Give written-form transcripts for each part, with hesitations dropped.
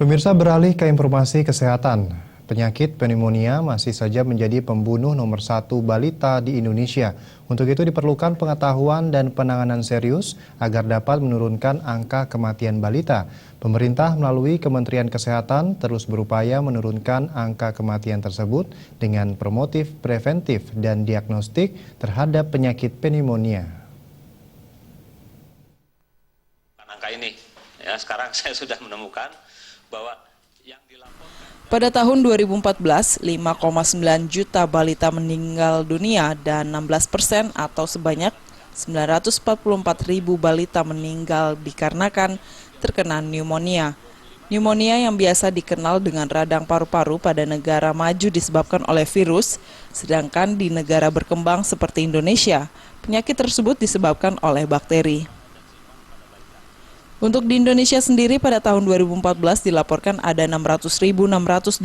Pemirsa, beralih ke informasi kesehatan. Penyakit pneumonia masih saja menjadi pembunuh nomor 1 balita di Indonesia. Untuk itu diperlukan pengetahuan dan penanganan serius agar dapat menurunkan angka kematian balita. Pemerintah melalui Kementerian Kesehatan terus berupaya menurunkan angka kematian tersebut dengan promotif, preventif, dan diagnostik terhadap penyakit pneumonia. Angka ini, ya sekarang saya sudah menemukan bahwa yang dilaporkan pada tahun 2014, 5,9 juta balita meninggal dunia dan 16% atau sebanyak 944.000 balita meninggal dikarenakan terkena pneumonia. Pneumonia yang biasa dikenal dengan radang paru-paru pada negara maju disebabkan oleh virus, sedangkan di negara berkembang seperti Indonesia, penyakit tersebut disebabkan oleh bakteri. Untuk di Indonesia sendiri pada tahun 2014 dilaporkan ada 600.682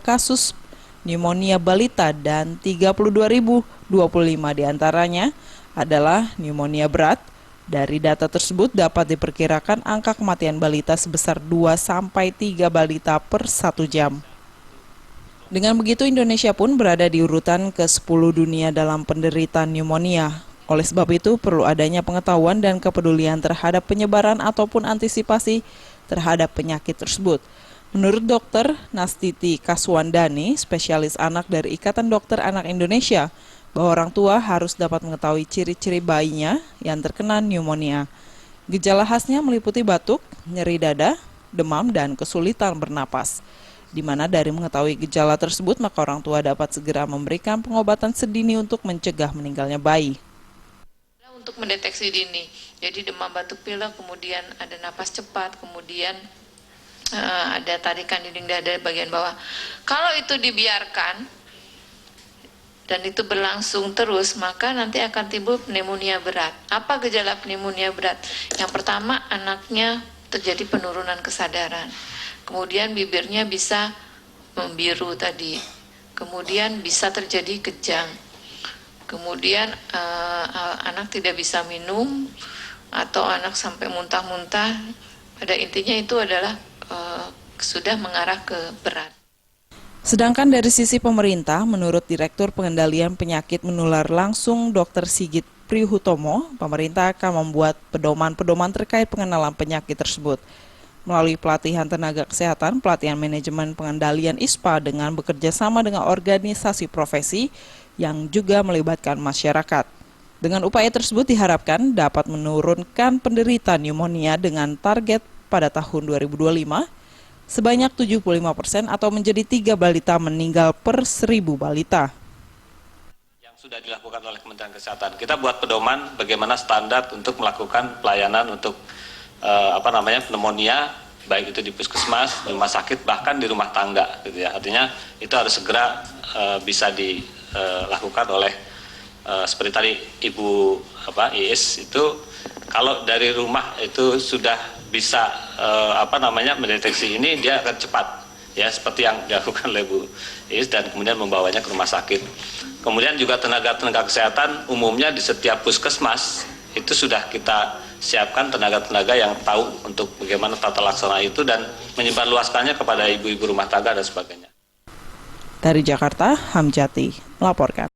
kasus pneumonia balita dan 32.025 diantaranya adalah pneumonia berat. Dari data tersebut dapat diperkirakan angka kematian balita sebesar 2-3 balita per 1 jam. Dengan begitu Indonesia pun berada di urutan ke-10 dunia dalam penderita pneumonia. Oleh sebab itu, perlu adanya pengetahuan dan kepedulian terhadap penyebaran ataupun antisipasi terhadap penyakit tersebut. Menurut Dr. Nastiti Kaswandani, spesialis anak dari Ikatan Dokter Anak Indonesia, bahwa orang tua harus dapat mengetahui ciri-ciri bayinya yang terkena pneumonia. Gejala khasnya meliputi batuk, nyeri dada, demam, dan kesulitan bernapas. Di mana dari mengetahui gejala tersebut, maka orang tua dapat segera memberikan pengobatan sedini untuk mencegah meninggalnya bayi. Untuk mendeteksi dini, jadi demam batuk pilek, kemudian ada napas cepat, kemudian ada tarikan dinding dada bagian bawah. Kalau itu dibiarkan dan itu berlangsung terus, maka nanti akan timbul pneumonia berat. Apa gejala pneumonia berat? Yang pertama, anaknya terjadi penurunan kesadaran, kemudian bibirnya bisa membiru tadi, kemudian bisa terjadi kejang. Kemudian anak tidak bisa minum atau anak sampai muntah-muntah. Pada intinya itu adalah sudah mengarah ke berat. Sedangkan dari sisi pemerintah, menurut Direktur Pengendalian Penyakit Menular Langsung Dr. Sigit Prihutomo, pemerintah akan membuat pedoman-pedoman terkait pengenalan penyakit tersebut. Melalui pelatihan tenaga kesehatan, pelatihan manajemen pengendalian ISPA dengan bekerja sama dengan organisasi profesi yang juga melibatkan masyarakat. Dengan upaya tersebut diharapkan dapat menurunkan penderita pneumonia dengan target pada tahun 2025 sebanyak 75% atau menjadi 3 balita meninggal per 1.000 balita. Yang sudah dilakukan oleh Kementerian Kesehatan, kita buat pedoman bagaimana standar untuk melakukan pelayanan untuk pneumonia, baik itu di puskesmas, di rumah sakit, bahkan di rumah tangga, gitu ya. Artinya itu harus segera bisa dilakukan oleh seperti tadi Ibu Iis itu, kalau dari rumah itu sudah bisa mendeteksi ini, dia akan cepat, ya seperti yang dilakukan oleh Bu Iis dan kemudian membawanya ke rumah sakit. Kemudian juga tenaga-tenaga kesehatan umumnya di setiap puskesmas itu sudah kita siapkan tenaga-tenaga yang tahu untuk bagaimana tata laksana itu dan menyebarluaskannya kepada ibu-ibu rumah tangga dan sebagainya. Dari Jakarta, Hamjati melaporkan.